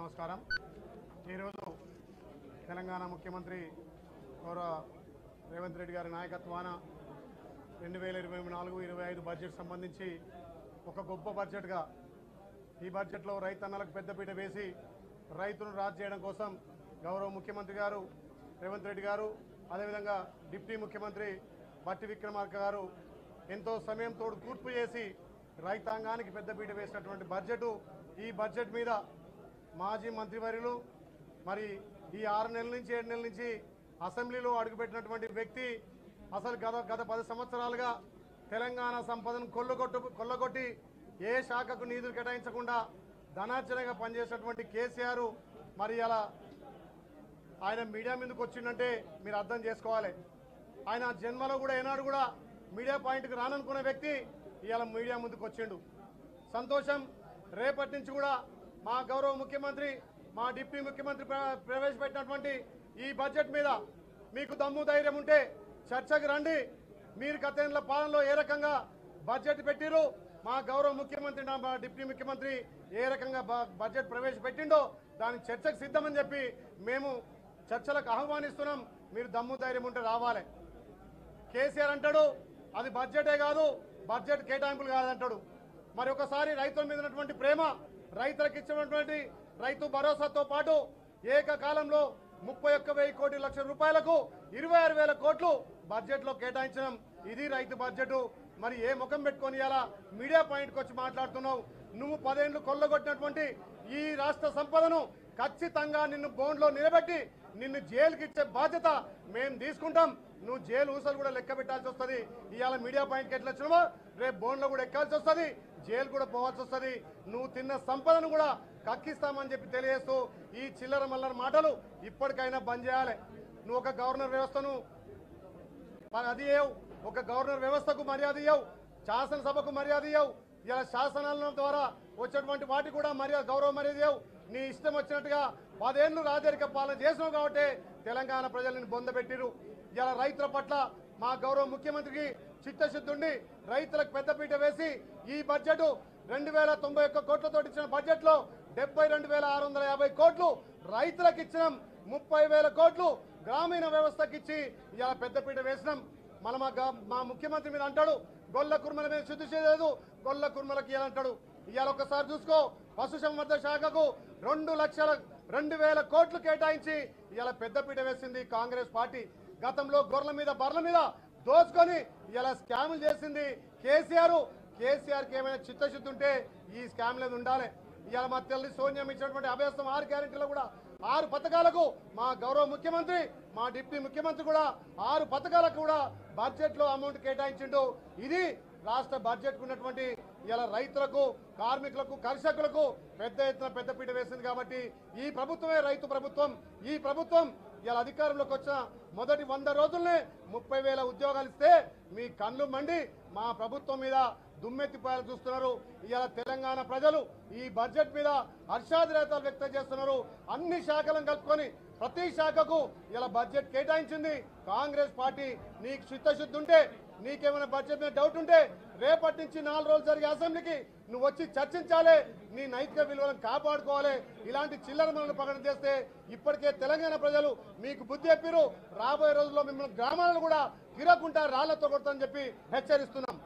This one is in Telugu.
నమస్కారం. ఈరోజు తెలంగాణ ముఖ్యమంత్రి గౌరవ రేవంత్ రెడ్డి గారి నాయకత్వాన 2024-25 బడ్జెట్ సంబంధించి ఒక గొప్ప బడ్జెట్గా ఈ బడ్జెట్లో రైతన్నలకు పెద్దపీట వేసి రైతును రాజు చేయడం కోసం గౌరవ ముఖ్యమంత్రి గారు రేవంత్ రెడ్డి గారు అదేవిధంగా డిప్యూటీ ముఖ్యమంత్రి బట్టి విక్రమార్క గారు ఎంతో సమయం తోడు కూర్పు చేసి రైతాంగానికి పెద్దపీట వేసినటువంటి బడ్జెట్. ఈ బడ్జెట్ మీద మాజీ మంత్రివర్యులు మరి ఈ 6 నెలల నుంచి 7 నెలల నుంచి అసెంబ్లీలో అడుగుపెట్టినటువంటి వ్యక్తి అసలు గత 10 సంవత్సరాలుగా తెలంగాణ సంపదను కొల్లగొట్టి ఏ శాఖకు నిధులు కేటాయించకుండా ధనార్జనగా పనిచేసినటువంటి కేసీఆర్ మరి అలా ఆయన మీడియా మీదకి వచ్చిందంటే మీరు అర్థం చేసుకోవాలి. ఆయన జన్మలో కూడా ఏనాడు కూడా మీడియా పాయింట్కి రాననుకున్న వ్యక్తి ఇవాళ మీడియా ముందుకు వచ్చిండు. సంతోషం. రేపటి నుంచి కూడా మా గౌరవ ముఖ్యమంత్రి మా డిప్యూటీ ముఖ్యమంత్రి ప్రవేశపెట్టినటువంటి ఈ బడ్జెట్ మీద మీకు దమ్ము ధైర్యం ఉంటే చర్చకు రండి. మీరు గత ఏళ్ల పాలనలో ఏ రకంగా బడ్జెట్ పెట్టిరు, మా గౌరవ ముఖ్యమంత్రి మా డిప్యూటీ ముఖ్యమంత్రి ఏ రకంగా బడ్జెట్ ప్రవేశపెట్టిండో దాని చర్చకు సిద్ధమని చెప్పి మేము చర్చలకు ఆహ్వానిస్తున్నాం. మీరు దమ్ము ధైర్యం ఉంటే రావాలి. కేసీఆర్ అంటాడు అది బడ్జెటే కాదు, బడ్జెట్ కేటాయింపులు కాదంటాడు. మరి ఒకసారి రైతుల మీద ఉన్నటువంటి ప్రేమ, రైతులకు ఇచ్చినటువంటి రైతు భరోసాతో పాటు ఏకకాలంలో 31,000 కోట్ల లక్షల రూపాయలకు 26,000 కోట్లు బడ్జెట్లో కేటాయించడం ఇది రైతు బడ్జెట్. మరి ఏ ముఖం పెట్టుకొని ఇలా మీడియా పాయింట్కి వచ్చి మాట్లాడుతున్నావు? నువ్వు 10 ఏళ్లు కొల్లగొట్టినటువంటి ఈ రాష్ట్ర సంపదను ఖచ్చితంగా నిన్ను బోన్లో నిలబెట్టి నిన్ను జైలుకి ఇచ్చే బాధ్యత మేము తీసుకుంటాం. నువ్వు జైలు ఊసలు కూడా లెక్క పెట్టాల్సి వస్తుంది. ఇవాళ మీడియా పాయింట్కి ఎట్లా వచ్చినావో రేపు బోన్లో కూడా ఎక్కాల్సి వస్తుంది, జైలు కూడా పోవాల్సి వస్తుంది. నువ్వు తిన్న సంపదను కూడా కక్కిస్తామని చెప్పి తెలియజేస్తూ ఈ చిల్లర మల్లర మాటలు ఇప్పటికైనా బంద్ చేయాలి. నువ్వు ఒక గవర్నర్ వ్యవస్థను అది ఇవ్వవు, ఒక గవర్నర్ వ్యవస్థకు మర్యాద ఇవ్వవు, శాసనసభకు మర్యాద ఇవ్వవు, ఇలా శాసనాల ద్వారా వచ్చేటువంటి వాటికి కూడా గౌరవ మర్యాద ఇవ్వవు. నీ ఇష్టం వచ్చినట్టుగా 10 ఏళ్లు రాజరిక పాలన చేసినావు కాబట్టి తెలంగాణ ప్రజలను బొందబెట్టిరు. ఇలా రైతుల పట్ల మా గౌరవ ముఖ్యమంత్రికి చిత్తశుద్ధి ఉండి రైతులకు పెద్దపీట వేసి ఈ బడ్జెట్ 2,091 కోట్లతో ఇచ్చిన బడ్జెట్లో 72,650 కోట్లు రైతులకు ఇచ్చినాం. 30,000 కోట్లు గ్రామీణ వ్యవస్థకి ఇచ్చి ఇలా పెద్దపీట వేసినాం. మా ముఖ్యమంత్రి మీద అంటాడు గొల్ల కుర్మల మీద శుద్ధి చేయలేదు, గొల్ల కుర్మలకి ఇవ్వాలంటాడు. ఇవాళ ఒకసారి చూసుకో, పశుసంవర్ధక శాఖకు 2,02,000 కోట్లు కేటాయించి ఇలా పెద్దపీట వేసింది కాంగ్రెస్ పార్టీ. గతంలో గొర్రెల మీద బర్రెల మీద దోచుకొని ఇలా స్కాములు చేసింది కేసీఆర్. కేసీఆర్కి ఏమైనా చిత్తశుద్ధి ఉంటే ఈ స్కామ్ లేదు ఉండాలి. ఇవాళ మా తల్లి సోనియా ఇచ్చినటువంటి అభ్యర్థం 6 గ్యారెంటీలో కూడా 6 పథకాలకు మా గౌరవ ముఖ్యమంత్రి మా డిప్యూటీ ముఖ్యమంత్రి కూడా 6 పథకాలకు కూడా బడ్జెట్లో అమౌంట్ కేటాయించిండు. ఇది రాష్ట్ర బడ్జెట్ ఉన్నటువంటి ఇలా రైతులకు, కార్మికులకు, కర్షకులకు పెద్ద ఎత్తున పెద్దపీట వేసింది. కాబట్టి ఈ ప్రభుత్వమే రైతు ప్రభుత్వం. ఈ ప్రభుత్వం ఇలా అధికారంలోకి వచ్చిన మొదటి 100 రోజుల్నే 30,000 ఉద్యోగాలు ఇస్తే మీ కళ్ళు మండి మా ప్రభుత్వం మీద దుమ్మెత్తిపాయలు చూస్తున్నారు. ఇవాళ తెలంగాణ ప్రజలు ఈ బడ్జెట్ మీద హర్షాధిరేతలు వ్యక్తం చేస్తున్నారు. అన్ని శాఖలను కలుపుకొని ప్రతి శాఖకు ఇలా బడ్జెట్ కేటాయించింది కాంగ్రెస్ పార్టీ. నీకు చిత్తశుద్ధి ఉంటే, నీకేమైనా బడ్జెట్ మీద డౌట్ ఉంటే రేపటి నుంచి 4 రోజులు జరిగే అసెంబ్లీకి నువ్వు వచ్చి చర్చించాలి, నీ నైతిక విలువలను కాపాడుకోవాలి. ఇలాంటి చిల్లర మనల్ని ప్రకటన చేస్తే ఇప్పటికే తెలంగాణ ప్రజలు మీకు బుద్ధి చెప్పిరు. రాబోయే రోజుల్లో మిమ్మల్ని గ్రామాలను కూడా తిరగకుండా రాళ్లతో కొడతామని చెప్పి హెచ్చరిస్తున్నాం.